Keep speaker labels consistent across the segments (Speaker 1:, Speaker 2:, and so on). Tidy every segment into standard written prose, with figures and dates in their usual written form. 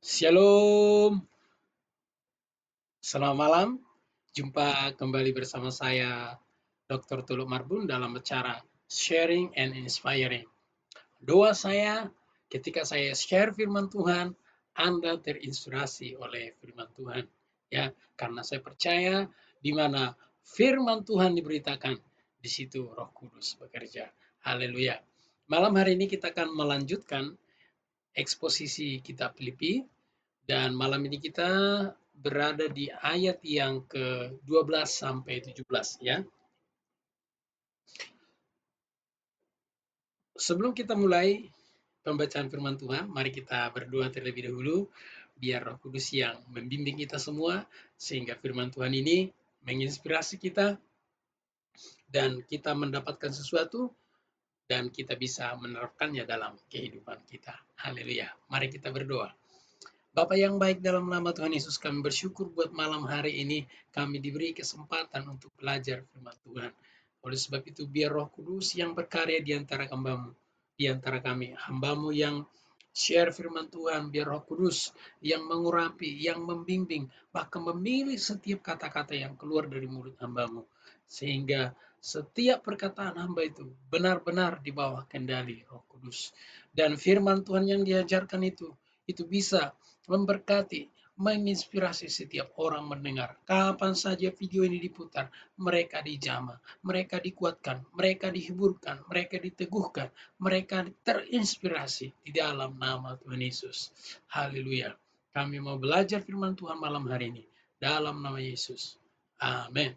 Speaker 1: Shalom, selamat malam. Jumpa kembali bersama saya, Dr. Tuluk Marbun dalam acara Sharing and Inspiring. Doa saya ketika saya share firman Tuhan, Anda terinspirasi oleh firman Tuhan. Ya, karena saya percaya di mana firman Tuhan diberitakan, di situ Roh Kudus bekerja. Haleluya. Malam hari ini kita akan melanjutkan eksposisi kitab Filipi. Dan malam ini kita berada di ayat yang ke-12 sampai 17 ya. Sebelum kita mulai pembacaan firman Tuhan, mari kita berdoa terlebih dahulu biar Roh Kudus yang membimbing kita semua sehingga firman Tuhan ini menginspirasi kita dan kita mendapatkan sesuatu dan kita bisa menerapkannya dalam kehidupan kita. Haleluya. Mari kita berdoa. Bapa yang baik, dalam nama Tuhan Yesus kami bersyukur buat malam hari ini kami diberi kesempatan untuk belajar firman Tuhan. Oleh sebab itu biar Roh Kudus yang berkarya di antara hambamu, di antara kami, hambamu yang share firman Tuhan, biar Roh Kudus yang mengurapi, yang membimbing, bahkan memilih setiap kata-kata yang keluar dari mulut hambamu. Sehingga setiap perkataan hamba itu benar-benar di bawah kendali Roh Kudus. Dan firman Tuhan yang diajarkan itu bisa memberkati, menginspirasi setiap orang mendengar. Kapan saja video ini diputar, mereka dijamah, mereka dikuatkan, mereka dihiburkan, mereka diteguhkan, mereka terinspirasi di dalam nama Tuhan Yesus. Haleluya. Kami mau belajar firman Tuhan malam hari ini dalam nama Yesus. Amin.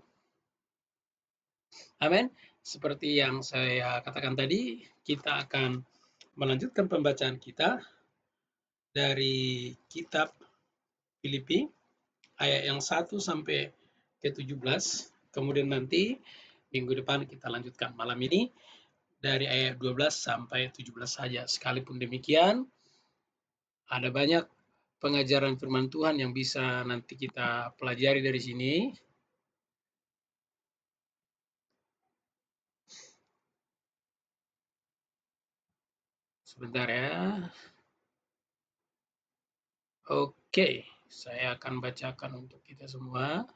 Speaker 1: Amin. Seperti yang saya katakan tadi, kita akan melanjutkan pembacaan kita dari kitab Filipi ayat yang 1 sampai ke-17. Kemudian nanti minggu depan kita lanjutkan. Malam ini dari ayat 12 sampai 17 saja. Sekalipun demikian, ada banyak pengajaran firman Tuhan yang bisa nanti kita pelajari dari sini. Sebentar ya. Oke, saya akan bacakan untuk kita semua.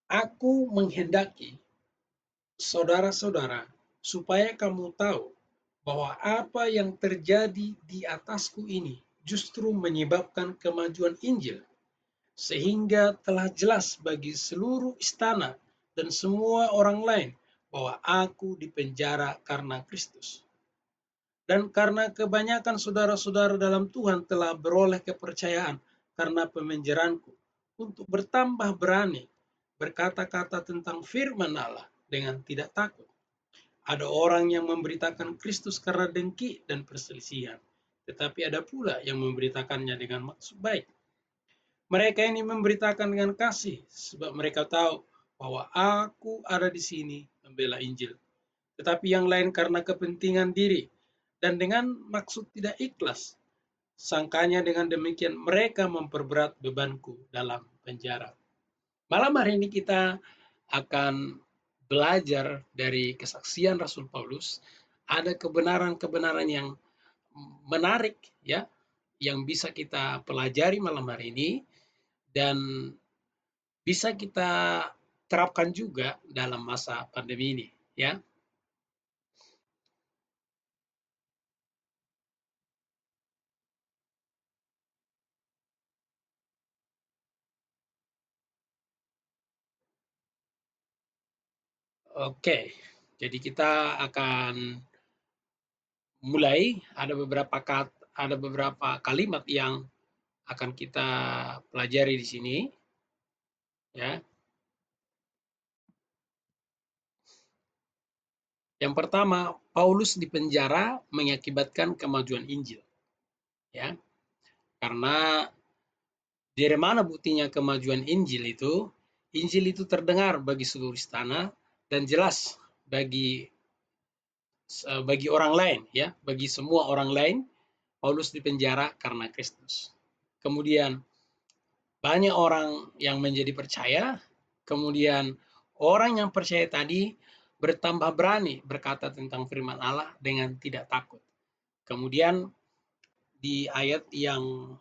Speaker 1: Aku menghendaki, saudara-saudara, supaya kamu tahu bahwa apa yang terjadi di atasku ini justru menyebabkan kemajuan Injil, sehingga telah jelas bagi seluruh istana dan semua orang lain bahwa aku dipenjara karena Kristus. Dan karena kebanyakan saudara-saudara dalam Tuhan telah beroleh kepercayaan karena pemenjaraanku, untuk bertambah berani berkata-kata tentang firman Allah dengan tidak takut. Ada orang yang memberitakan Kristus karena dengki dan perselisihan, tetapi ada pula yang memberitakannya dengan maksud baik. Mereka ini memberitakan dengan kasih, sebab mereka tahu bahwa aku ada di sini membela Injil. Tetapi yang lain karena kepentingan diri dan dengan maksud tidak ikhlas. Sangkanya dengan demikian mereka memperberat bebanku dalam penjara. Malam hari ini kita akan belajar dari kesaksian Rasul Paulus. Ada kebenaran-kebenaran yang menarik ya, yang bisa kita pelajari malam hari ini dan bisa kita terapkan juga dalam masa pandemi ini ya. Oke, jadi kita akan mulai. Ada beberapa kalimat yang akan kita pelajari di sini ya. Yang pertama, Paulus dipenjara mengakibatkan kemajuan Injil ya. Karena dari mana buktinya kemajuan Injil itu? Injil itu terdengar bagi seluruh istana dan jelas bagi orang lain ya, bagi semua orang lain. Paulus dipenjara karena Kristus. Kemudian banyak orang yang menjadi percaya, kemudian orang yang percaya tadi bertambah berani berkata tentang firman Allah dengan tidak takut. Kemudian di ayat yang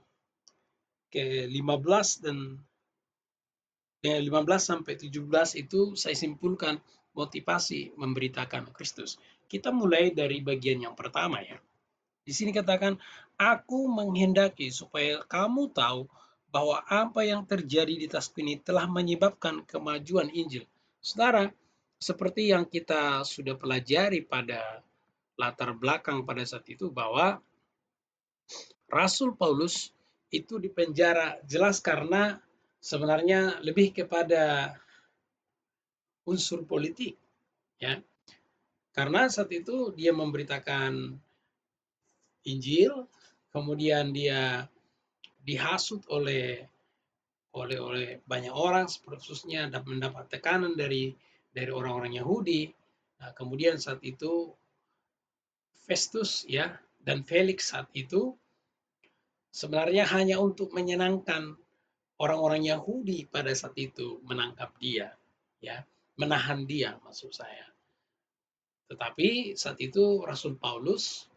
Speaker 1: ke-15 dan 15 sampai 17 itu saya simpulkan motivasi memberitakan Kristus. Kita mulai dari bagian yang pertama ya. Di sini katakan, aku menghendaki supaya kamu tahu bahwa apa yang terjadi di tasku ini telah menyebabkan kemajuan Injil. Saudara, seperti yang kita sudah pelajari pada latar belakang pada saat itu bahwa Rasul Paulus itu dipenjara jelas karena sebenarnya lebih kepada unsur politik ya. Karena saat itu dia memberitakan Injil, kemudian dia dihasut oleh banyak orang, khususnya mendapat tekanan dari orang-orang Yahudi. Nah, kemudian saat itu Festus ya dan Felix saat itu sebenarnya hanya untuk menyenangkan orang-orang Yahudi pada saat itu menangkap dia, ya, menahan dia maksud saya. Tetapi saat itu Rasul Paulus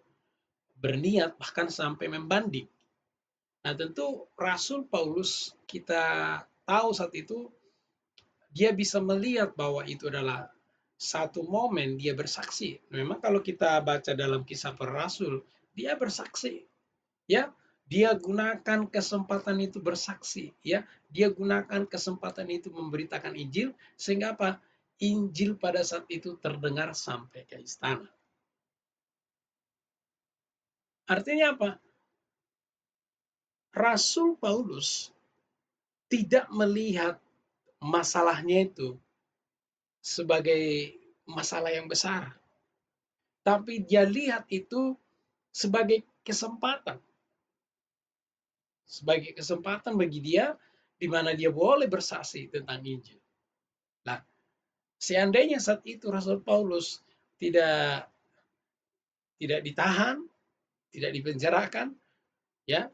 Speaker 1: berniat bahkan sampai membanding. Nah, tentu Rasul Paulus kita tahu saat itu dia bisa melihat bahwa itu adalah satu momen dia bersaksi. Memang kalau kita baca dalam kisah para rasul, dia bersaksi. Ya, dia gunakan kesempatan itu bersaksi, ya. Dia gunakan kesempatan itu memberitakan Injil sehingga apa? Injil pada saat itu terdengar sampai ke istana. Artinya apa? Rasul Paulus tidak melihat masalahnya itu sebagai masalah yang besar, tapi dia lihat itu sebagai kesempatan. Sebagai kesempatan bagi dia di mana dia boleh bersaksi tentang Injil. Nah, seandainya saat itu Rasul Paulus tidak tidak ditahan, tidak dipenjarakan, ya,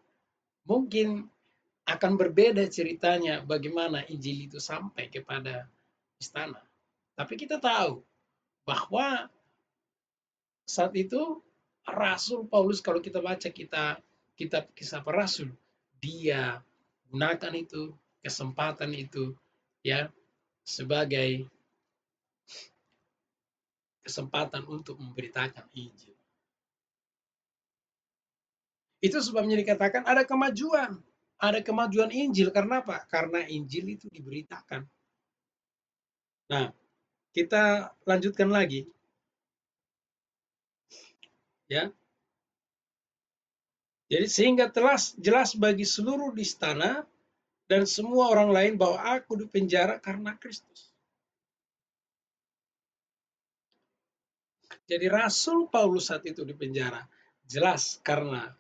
Speaker 1: mungkin akan berbeda ceritanya bagaimana Injil itu sampai kepada istana. Tapi kita tahu bahwa saat itu Rasul Paulus kalau kita baca kitab Kisah Para Rasul, dia gunakan itu kesempatan itu ya sebagai kesempatan untuk memberitakan Injil. Itu sebabnya dikatakan ada kemajuan Injil karena apa? Karena Injil itu diberitakan. Nah, kita lanjutkan lagi ya. Jadi sehingga telah jelas bagi seluruh di istana dan semua orang lain bahwa aku dipenjara karena Kristus. Jadi Rasul Paulus saat itu dipenjara jelas karena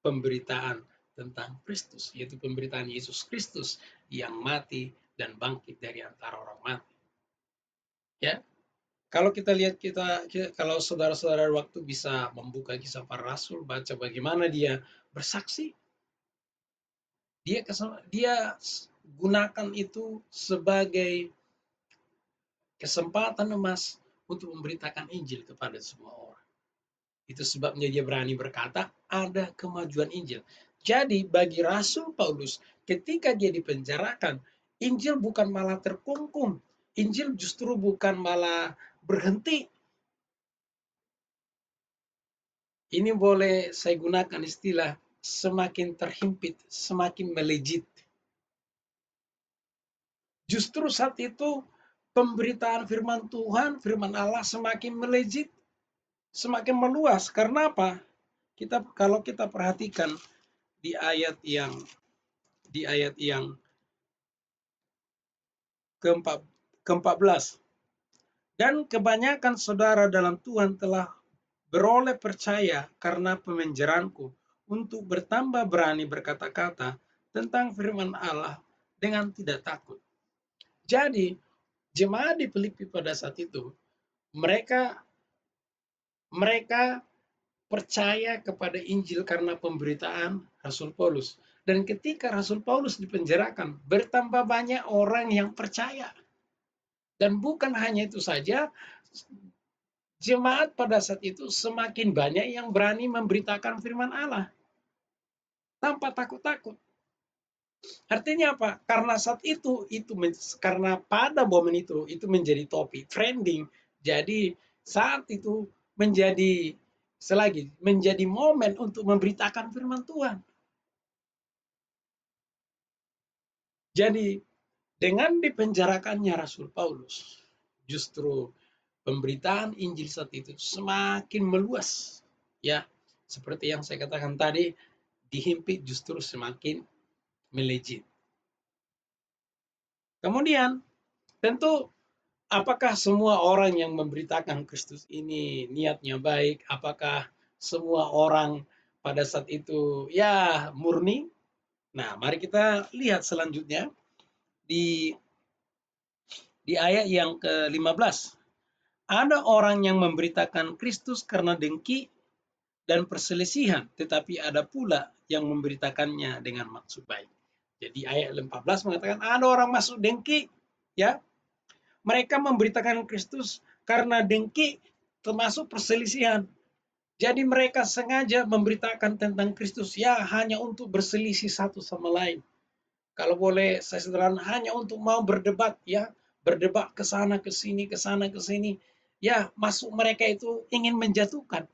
Speaker 1: pemberitaan tentang Kristus, yaitu pemberitaan Yesus Kristus yang mati dan bangkit dari antara orang mati. Ya, kalau kita lihat kalau saudara-saudara waktu bisa membuka kisah para rasul, baca bagaimana dia bersaksi, dia gunakan itu sebagai kesempatan emas untuk memberitakan Injil kepada semua orang. Itu sebabnya dia berani berkata, ada kemajuan Injil. Jadi bagi Rasul Paulus, ketika dia dipenjarakan, Injil bukan malah terkungkung. Injil justru bukan malah berhenti. Ini boleh saya gunakan istilah semakin terhimpit, semakin melejit. Justru saat itu pemberitaan firman Tuhan, firman Allah semakin melejit, semakin meluas. Karena apa? Kalau kita perhatikan di ayat yang ke-14. Dan kebanyakan saudara dalam Tuhan telah beroleh percaya karena pemenjaraanku untuk bertambah berani berkata-kata tentang firman Allah dengan tidak takut. Jadi, jemaat di Filipi pada saat itu, mereka mereka percaya kepada Injil karena pemberitaan Rasul Paulus. Dan ketika Rasul Paulus dipenjarakan, bertambah banyak orang yang percaya. Dan bukan hanya itu saja, jemaat pada saat itu semakin banyak yang berani memberitakan firman Allah tanpa takut-takut. Artinya apa? Karena saat itu karena pada momen itu menjadi topik trending. Jadi saat itu menjadi menjadi momen untuk memberitakan firman Tuhan. Jadi dengan dipenjarakannya Rasul Paulus, justru pemberitaan Injil saat itu semakin meluas. Ya, seperti yang saya katakan tadi, dihimpit justru semakin melejit. Kemudian, tentu apakah semua orang yang memberitakan Kristus ini niatnya baik? Apakah semua orang pada saat itu ya murni? Nah, mari kita lihat selanjutnya di ayat yang ke-15. Ada orang yang memberitakan Kristus karena dengki dan perselisihan, tetapi ada pula yang memberitakannya dengan maksud baik. Jadi ayat 14 mengatakan ada orang masuk dengki, ya. Mereka memberitakan Kristus karena dengki, termasuk perselisihan. Jadi mereka sengaja memberitakan tentang Kristus ya hanya untuk berselisih satu sama lain. Kalau boleh saya sederhana, hanya untuk mau berdebat, ya, berdebat ke sana ke sini ke sana ke sini. Ya, masuk mereka itu ingin menjatuhkan.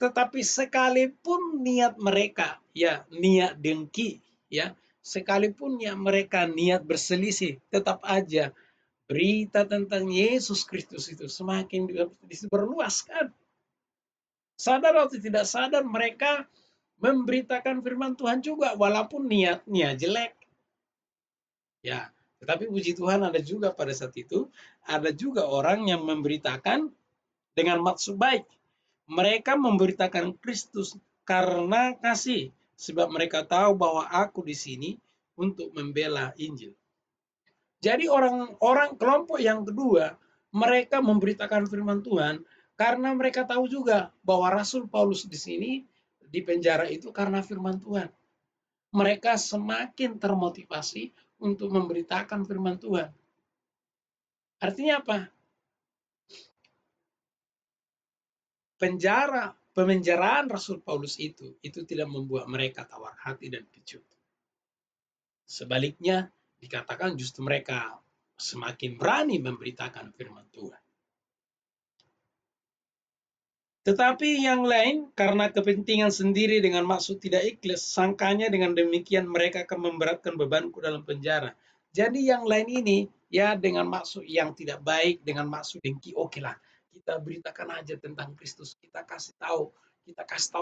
Speaker 1: Tetapi sekalipun niat mereka ya niat dengki, ya, sekalipun ya mereka niat berselisih, tetap aja berita tentang Yesus Kristus itu semakin disebarluaskan. Sadar atau tidak sadar mereka memberitakan firman Tuhan juga walaupun niatnya jelek. Ya, tetapi puji Tuhan ada juga pada saat itu ada juga orang yang memberitakan dengan maksud baik. Mereka memberitakan Kristus karena kasih, sebab mereka tahu bahwa aku di sini untuk membela Injil. Jadi orang-orang kelompok yang kedua, mereka memberitakan firman Tuhan karena mereka tahu juga bahwa Rasul Paulus di sini di penjara itu karena firman Tuhan. Mereka semakin termotivasi untuk memberitakan firman Tuhan. Artinya apa? Pemenjaraan Rasul Paulus itu tidak membuat mereka tawar hati dan kecut. Sebaliknya, dikatakan justru mereka semakin berani memberitakan firman Tuhan. Tetapi yang lain, karena kepentingan sendiri dengan maksud tidak ikhlas, sangkanya dengan demikian mereka akan memberatkan bebanku dalam penjara. Jadi yang lain ini, ya dengan maksud yang tidak baik, dengan maksud dengki, oke lah, kita beritakan aja tentang Kristus, kita kasih tahu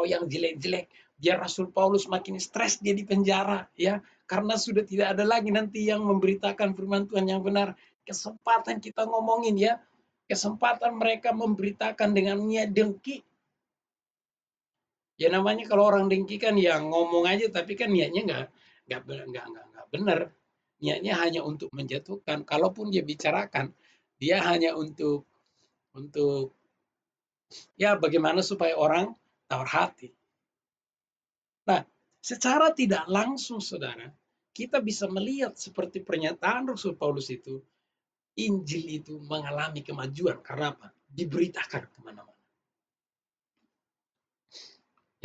Speaker 1: yang jelek-jelek, biar Rasul Paulus makin stres dia di penjara, ya, karena sudah tidak ada lagi nanti yang memberitakan firman Tuhan yang benar. Kesempatan kita ngomongin, ya, kesempatan mereka memberitakan dengan niat dengki. Ya namanya kalau orang dengki kan ya ngomong aja tapi kan niatnya nggak benar. Niatnya hanya untuk menjatuhkan. Kalaupun dia bicarakan, dia hanya untuk ya bagaimana supaya orang tawar hati. Nah, secara tidak langsung saudara, kita bisa melihat seperti pernyataan Rasul Paulus itu, Injil itu mengalami kemajuan. Karena apa? Diberitakan kemana-mana.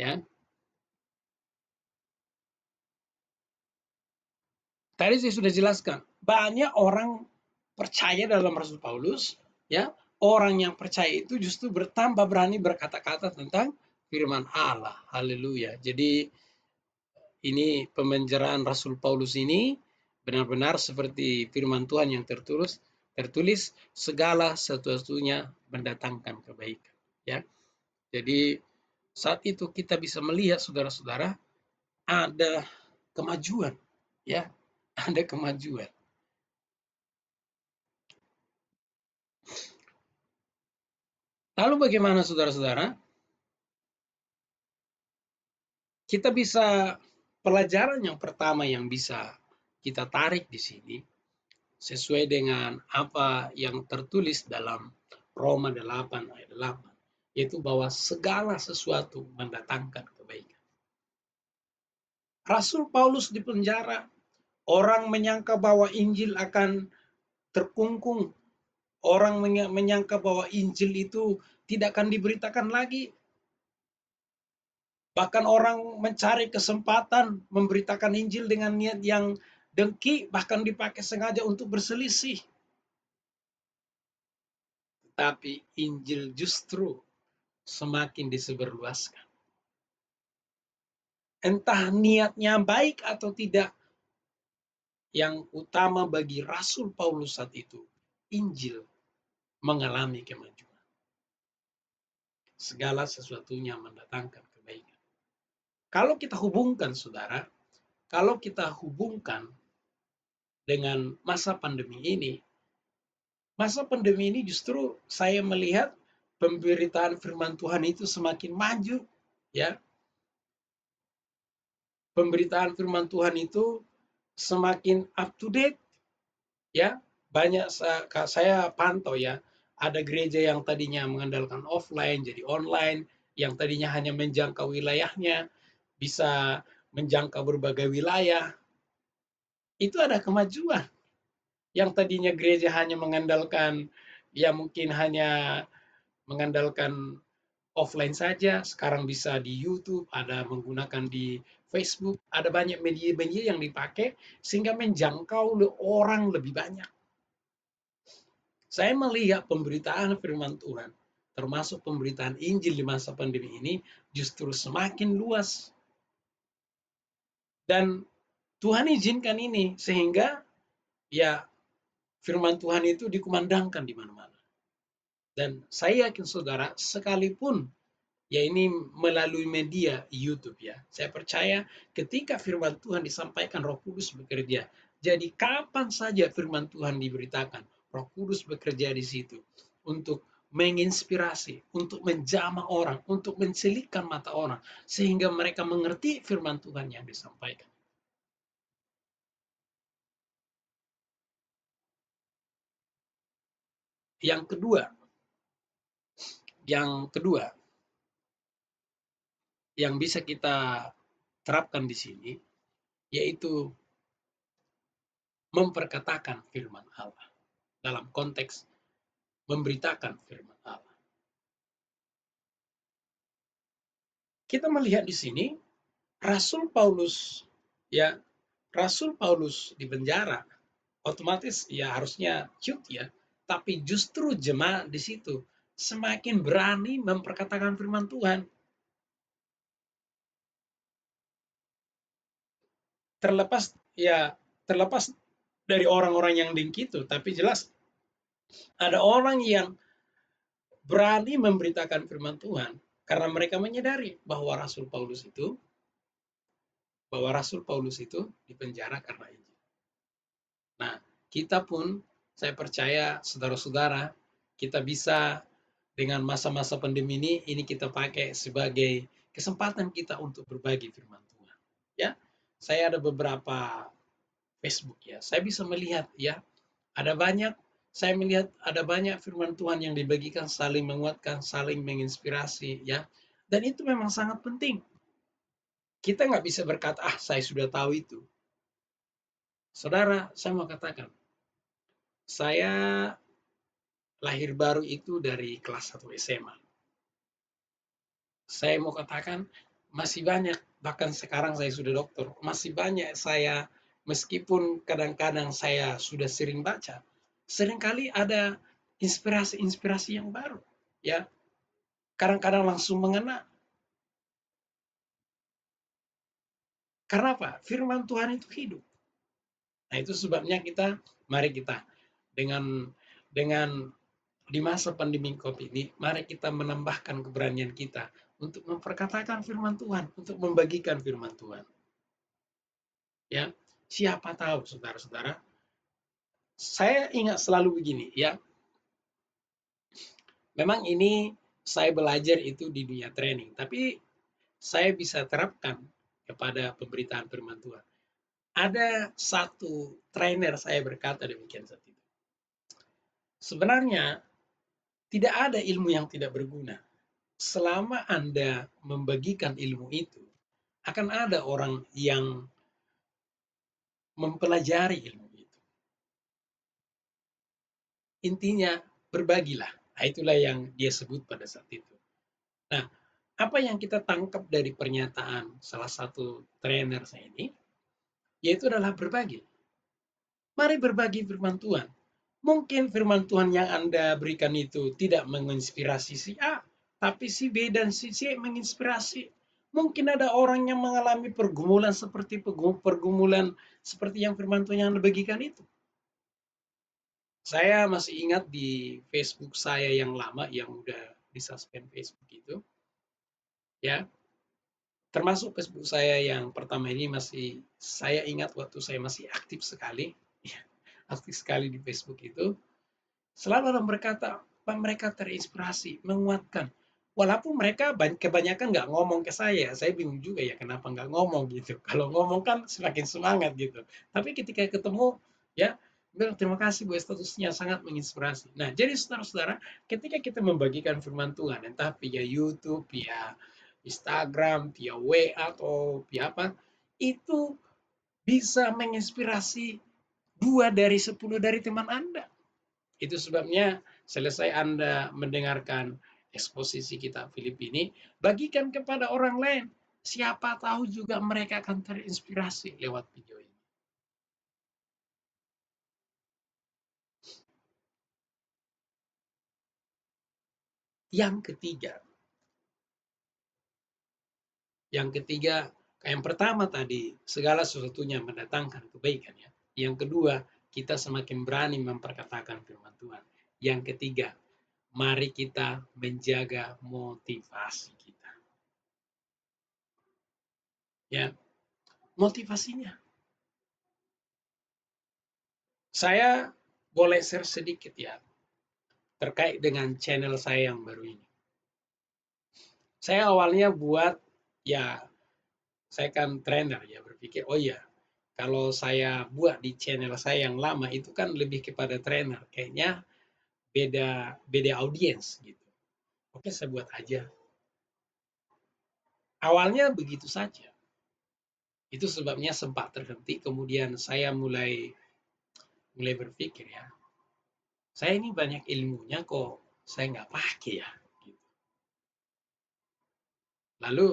Speaker 1: Ya, tadi saya sudah jelaskan, banyak orang percaya dalam Rasul Paulus, ya. Orang yang percaya itu justru bertambah berani berkata-kata tentang firman Allah. Haleluya. Jadi ini pemenjaraan Rasul Paulus ini benar-benar seperti firman Tuhan yang tertulis segala sesuatunya mendatangkan kebaikan, ya. Jadi saat itu kita bisa melihat saudara-saudara ada kemajuan, ya, ada kemajuan. Lalu bagaimana saudara-saudara? Kita bisa pelajaran yang pertama yang bisa kita tarik di sini sesuai dengan apa yang tertulis dalam Roma 8 ayat 8, yaitu bahwa segala sesuatu mendatangkan kebaikan. Rasul Paulus di penjara, orang menyangka bahwa Injil akan terkungkung. Orang menyangka bahwa Injil itu tidak akan diberitakan lagi. Bahkan orang mencari kesempatan memberitakan Injil dengan niat yang dengki, bahkan dipakai sengaja untuk berselisih. Tapi Injil justru semakin disebarluaskan. Entah niatnya baik atau tidak, yang utama bagi Rasul Paulus saat itu, Injil mengalami kemajuan. Segala sesuatunya mendatangkan kebaikan. Kalau kita hubungkan, saudara, kalau kita hubungkan dengan masa pandemi ini justru saya melihat pemberitaan firman Tuhan itu semakin maju, ya. Pemberitaan firman Tuhan itu semakin up to date, ya. Banyak saya pantau, ya, ada gereja yang tadinya mengandalkan offline jadi online, yang tadinya hanya menjangkau wilayahnya bisa menjangkau berbagai wilayah. Itu ada kemajuan. Yang tadinya gereja hanya mengandalkan, ya mungkin hanya mengandalkan offline saja, sekarang bisa di YouTube, ada menggunakan di Facebook, ada banyak media-media yang dipakai sehingga menjangkau orang lebih banyak. Saya melihat pemberitaan firman Tuhan, termasuk pemberitaan Injil di masa pandemi ini, justru semakin luas. Dan Tuhan izinkan ini sehingga, ya, firman Tuhan itu dikumandangkan di mana-mana. Dan saya yakin, saudara, sekalipun, ya, ini melalui media YouTube, ya, saya percaya ketika firman Tuhan disampaikan, Roh Kudus bekerja. Jadi kapan saja firman Tuhan diberitakan, Roh Kudus bekerja di situ untuk menginspirasi, untuk menjamah orang, untuk mencelikkan mata orang sehingga mereka mengerti firman Tuhan yang disampaikan. Yang kedua, yang kedua yang bisa kita terapkan di sini yaitu memperkatakan firman Allah dalam konteks memberitakan firman Allah. Kita melihat di sini Rasul Paulus, ya, Rasul Paulus di penjara, otomatis ya harusnya cute, ya, tapi justru jemaat di situ semakin berani memperkatakan firman Tuhan. Terlepas, ya, terlepas dari orang-orang yang dengki itu, tapi jelas ada orang yang berani memberitakan firman Tuhan karena mereka menyadari bahwa Rasul Paulus itu dipenjara karena Injil. Nah, kita pun, saya percaya saudara-saudara, kita bisa dengan masa-masa pandemi ini kita pakai sebagai kesempatan kita untuk berbagi firman Tuhan. Ya, saya ada beberapa Facebook, ya, saya bisa melihat, ya, saya melihat ada banyak firman Tuhan yang dibagikan, saling menguatkan, saling menginspirasi, ya, dan itu memang sangat penting. Kita nggak bisa berkata, saya sudah tahu itu. Saudara, saya mau katakan, saya lahir baru itu dari kelas 1 SMA. Saya mau katakan, masih banyak, bahkan sekarang saya sudah dokter, masih banyak saya, meskipun kadang-kadang saya sudah sering baca, seringkali ada inspirasi-inspirasi yang baru, ya. Kadang-kadang langsung mengena. Karena apa? Firman Tuhan itu hidup. Nah, itu sebabnya mari kita dengan dengan di masa pandemi COVID ini, mari kita menambahkan keberanian kita untuk memperkatakan firman Tuhan, untuk membagikan firman Tuhan. Ya, siapa tahu, saudara-saudara, saya ingat selalu begini, ya. Memang ini saya belajar itu di dunia training, tapi saya bisa terapkan kepada pemberitaan firman Tuhan. Ada satu trainer saya berkata demikian saat itu. Sebenarnya tidak ada ilmu yang tidak berguna. Selama Anda membagikan ilmu itu, akan ada orang yang mempelajari ilmu itu. intinya berbagilah. Nah, itulah yang dia sebut pada saat itu. Nah, apa yang kita tangkap dari pernyataan salah satu trainer saya ini, yaitu adalah berbagi. Mari berbagi firman Tuhan. Mungkin firman Tuhan yang Anda berikan itu tidak menginspirasi si A, tapi si B dan si C menginspirasi. Mungkin ada orang yang mengalami pergumulan seperti pergumulan seperti yang firman Tuhan yang Anda bagikan itu. Saya masih ingat di Facebook saya yang lama yang udah disuspend Facebook itu, ya. Termasuk Facebook saya yang pertama ini masih saya ingat waktu saya masih aktif sekali, aktif sekali di Facebook itu. Selalu orang berkata, mereka terinspirasi, menguatkan. Walaupun mereka kebanyakan nggak ngomong ke saya bingung juga ya kenapa nggak ngomong gitu. Kalau ngomong kan semakin semangat gitu. Tapi ketika ketemu, ya bilang terima kasih Bu, statusnya sangat menginspirasi. Nah, jadi saudara-saudara, ketika kita membagikan firman Tuhan, entah via YouTube, via Instagram, via WA atau via apa, itu bisa menginspirasi 2 dari 10 dari teman Anda. Itu sebabnya selesai Anda mendengarkan eksposisi kitab Filipi ini, bagikan kepada orang lain. Siapa tahu juga mereka akan terinspirasi lewat video ini. Yang ketiga, yang pertama tadi, segala sesuatunya mendatangkan kebaikan ya. Yang kedua, kita semakin berani memperkatakan firman Tuhan. Yang ketiga, mari kita menjaga motivasi kita. Ya, motivasinya. Saya boleh share sedikit ya terkait dengan channel saya yang baru ini. Saya awalnya buat ya saya kan trainer ya berpikir oh iya kalau saya buat di channel saya yang lama itu kan lebih kepada trainer kayaknya beda beda audiens gitu. Oke saya buat aja. Awalnya begitu saja. Itu sebabnya sempat terhenti kemudian saya mulai berpikir ya saya ini banyak ilmunya kok saya nggak pakai ya. Gitu. Lalu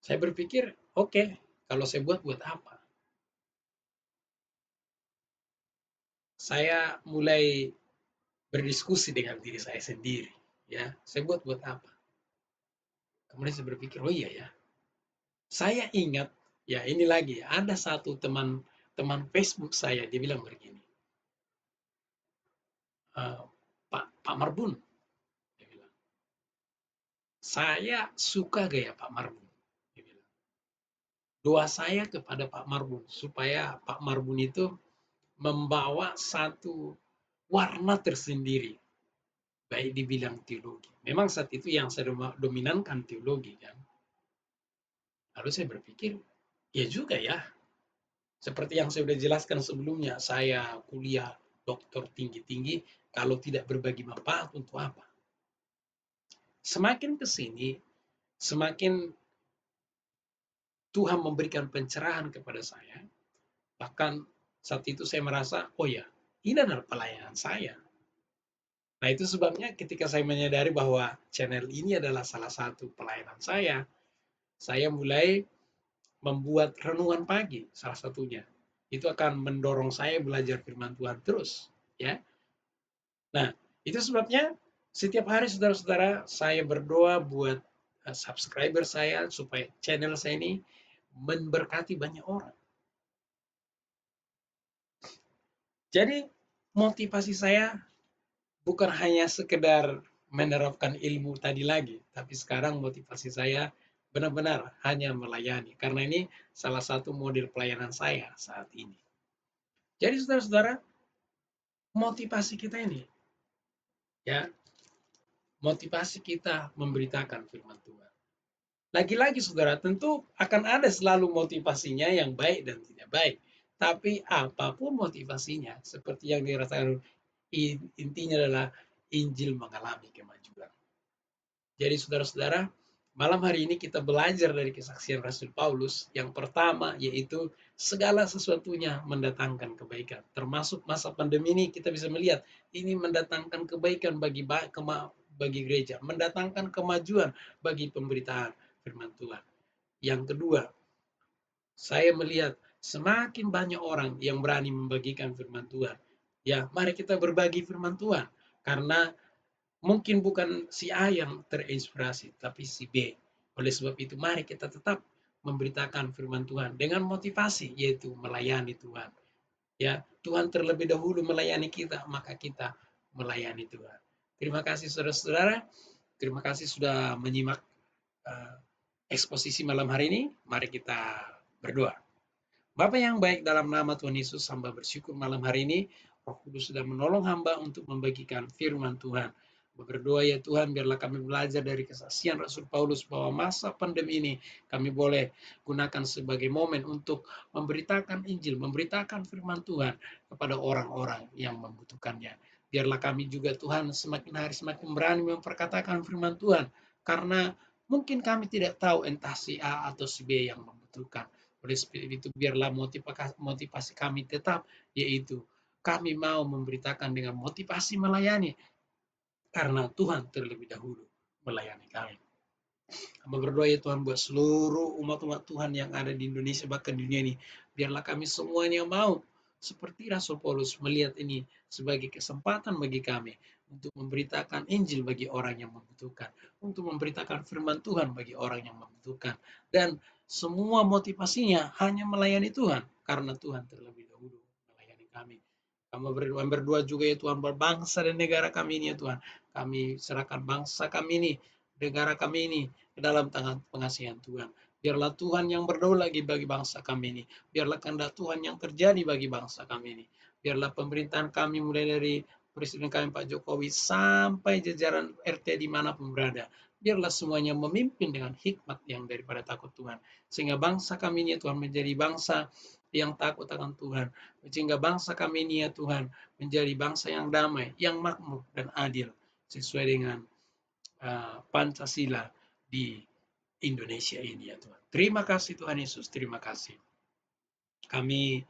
Speaker 1: saya berpikir, oke, kalau saya buat apa? Saya mulai berdiskusi dengan diri saya sendiri. Ya, saya buat apa? Kemudian saya berpikir, oh iya ya, saya ingat, ya ini lagi, ada satu teman Facebook saya, dia bilang begini, Pak Marbun, dia bilang, saya suka gaya Pak Marbun. Dia bilang, doa saya kepada Pak Marbun, supaya Pak Marbun itu membawa satu warna tersendiri baik dibilang teologi. Memang saat itu yang saya dominankan teologi kan. Lalu saya berpikir, ya juga ya. Seperti yang saya sudah jelaskan sebelumnya, saya kuliah doktor tinggi-tinggi, kalau tidak berbagi manfaat untuk apa? Semakin ke sini, semakin Tuhan memberikan pencerahan kepada saya. Bahkan saat itu saya merasa, oh ya, ini adalah pelayanan saya. Nah itu sebabnya ketika saya menyadari bahwa channel ini adalah salah satu pelayanan saya mulai membuat renungan pagi salah satunya. Itu akan mendorong saya belajar firman Tuhan terus, ya. Nah, itu sebabnya setiap hari saudara-saudara saya berdoa buat subscriber saya supaya channel saya ini memberkati banyak orang. Jadi motivasi saya bukan hanya sekedar menerapkan ilmu tadi lagi, tapi sekarang motivasi saya benar-benar hanya melayani karena ini salah satu model pelayanan saya saat ini. Jadi saudara-saudara, motivasi kita ini, ya, motivasi kita memberitakan firman Tuhan. Lagi-lagi saudara, tentu akan ada selalu motivasinya yang baik dan tidak baik. Tapi apapun motivasinya, seperti yang dirasakan, intinya adalah Injil mengalami kemajuan. Jadi saudara-saudara, Malam hari ini kita belajar dari kesaksian Rasul Paulus. Yang pertama yaitu segala sesuatunya mendatangkan kebaikan. Termasuk masa pandemi ini kita bisa melihat ini mendatangkan kebaikan bagi gereja, mendatangkan kemajuan bagi pemberitaan firman Tuhan. Yang kedua, saya melihat semakin banyak orang yang berani membagikan firman Tuhan. Ya, mari kita berbagi firman Tuhan karena mungkin bukan si A yang terinspirasi, tapi si B. Oleh sebab itu, mari kita tetap memberitakan firman Tuhan dengan motivasi, yaitu melayani Tuhan. Ya, Tuhan terlebih dahulu melayani kita, maka kita melayani Tuhan. Terima kasih saudara-saudara. Terima kasih sudah menyimak uh, eksposisi malam hari ini. Mari kita berdoa. Bapa yang baik, dalam nama Tuhan Yesus, hamba bersyukur malam hari ini Roh Kudus sudah menolong hamba untuk membagikan firman Tuhan. Berdoa ya Tuhan, biarlah kami belajar dari kesaksian Rasul Paulus bahwa masa pandemi ini kami boleh gunakan sebagai momen untuk memberitakan Injil, memberitakan firman Tuhan kepada orang-orang yang membutuhkannya. Biarlah kami juga Tuhan semakin hari semakin berani memperkatakan firman Tuhan, karena mungkin kami tidak tahu entah si A atau si B yang membutuhkan. Oleh sebab itu biarlah motivasi kami tetap, yaitu kami mau memberitakan dengan motivasi melayani, karena Tuhan terlebih dahulu melayani kami. Hamba berdoa ya Tuhan buat seluruh umat-umat Tuhan yang ada di Indonesia bahkan di dunia ini. Biarlah kami semuanya mau seperti Rasul Paulus melihat ini sebagai kesempatan bagi kami untuk memberitakan Injil bagi orang yang membutuhkan, untuk memberitakan firman Tuhan bagi orang yang membutuhkan, dan semua motivasinya hanya melayani Tuhan karena Tuhan terlebih dahulu melayani kami. Kami berdoa juga ya Tuhan buat bangsa dan negara kami ini ya Tuhan. Kami serahkan bangsa kami ini, negara kami ini ke dalam tangan pengasihan Tuhan. Biarlah Tuhan yang berdaulat lagi bagi bangsa kami ini. Biarlah kehendak Tuhan yang terjadi bagi bangsa kami ini. Biarlah pemerintahan kami mulai dari Presiden kami Pak Jokowi sampai jajaran RT dimanapun berada. Biarlah semuanya memimpin dengan hikmat yang daripada takut Tuhan. Sehingga bangsa kami ini ya Tuhan menjadi bangsa yang takut akan Tuhan. Sehingga bangsa kami ini ya Tuhan menjadi bangsa yang damai, yang makmur dan adil sesuai dengan Pancasila di Indonesia ini ya Tuhan. Terima kasih Tuhan Yesus, terima kasih. Kami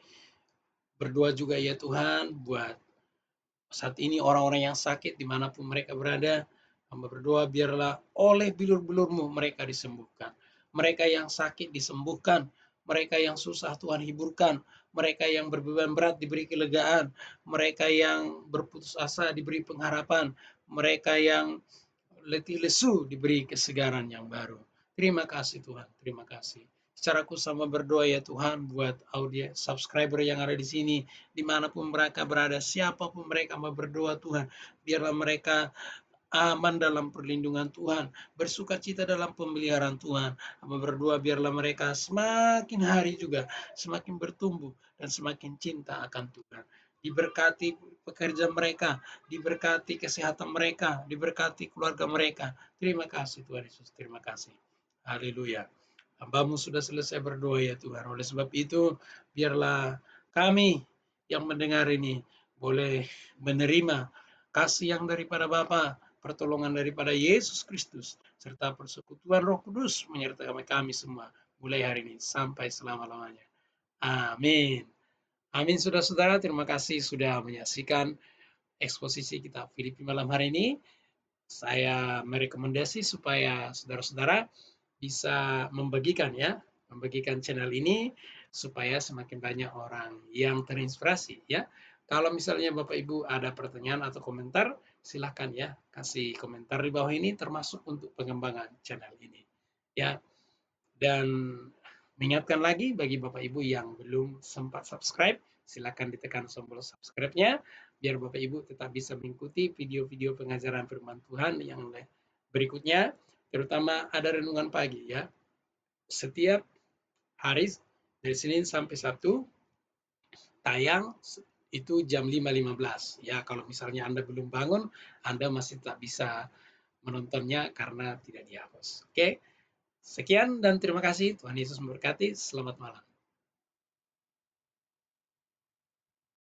Speaker 1: berdoa juga ya Tuhan buat saat ini orang-orang yang sakit dimanapun mereka berada. Hamba berdoa biarlah oleh bilur-bilur-Mu mereka disembuhkan. Mereka yang sakit disembuhkan. Mereka yang susah Tuhan hiburkan. Mereka yang berbeban berat diberi kelegaan. Mereka yang berputus asa diberi pengharapan. Mereka yang letih lesu diberi kesegaran yang baru. Terima kasih Tuhan, terima kasih. Secara khusus sama berdoa ya Tuhan buat audiens subscriber yang ada di sini, dimanapun mereka berada, siapapun mereka mau berdoa Tuhan, biarlah mereka aman dalam perlindungan Tuhan, bersuka cita dalam pemeliharaan Tuhan. Hamba berdoa biarlah mereka semakin hari juga semakin bertumbuh dan semakin cinta akan Tuhan. Diberkati pekerja mereka, diberkati kesehatan mereka, diberkati keluarga mereka. Terima kasih Tuhan Yesus, terima kasih. Haleluya. Hamba-Mu sudah selesai berdoa ya Tuhan. Oleh sebab itu, biarlah kami yang mendengar ini boleh menerima kasih yang daripada Bapa, pertolongan daripada Yesus Kristus, serta persekutuan Roh Kudus menyertai kami semua mulai hari ini sampai selama-lamanya. Amin. Amin saudara-saudara, terima kasih sudah menyaksikan eksposisi kitab Filipi malam hari ini. Saya merekomendasi supaya saudara-saudara bisa membagikan channel ini supaya semakin banyak orang yang terinspirasi ya. Kalau misalnya Bapak Ibu ada pertanyaan atau komentar, silahkan ya kasih komentar di bawah ini termasuk untuk pengembangan channel ini. Ya. Dan mengingatkan lagi bagi Bapak Ibu yang belum sempat subscribe, silakan ditekan tombol subscribe-nya biar Bapak Ibu tetap bisa mengikuti video-video pengajaran firman Tuhan yang berikutnya, terutama ada renungan pagi ya. Setiap hari dari Senin sampai Sabtu tayang itu jam 5.15 ya. Kalau misalnya Anda belum bangun, Anda masih tak bisa menontonnya karena tidak dihapus. Oke. Sekian dan terima kasih. Tuhan Yesus memberkati. Selamat malam.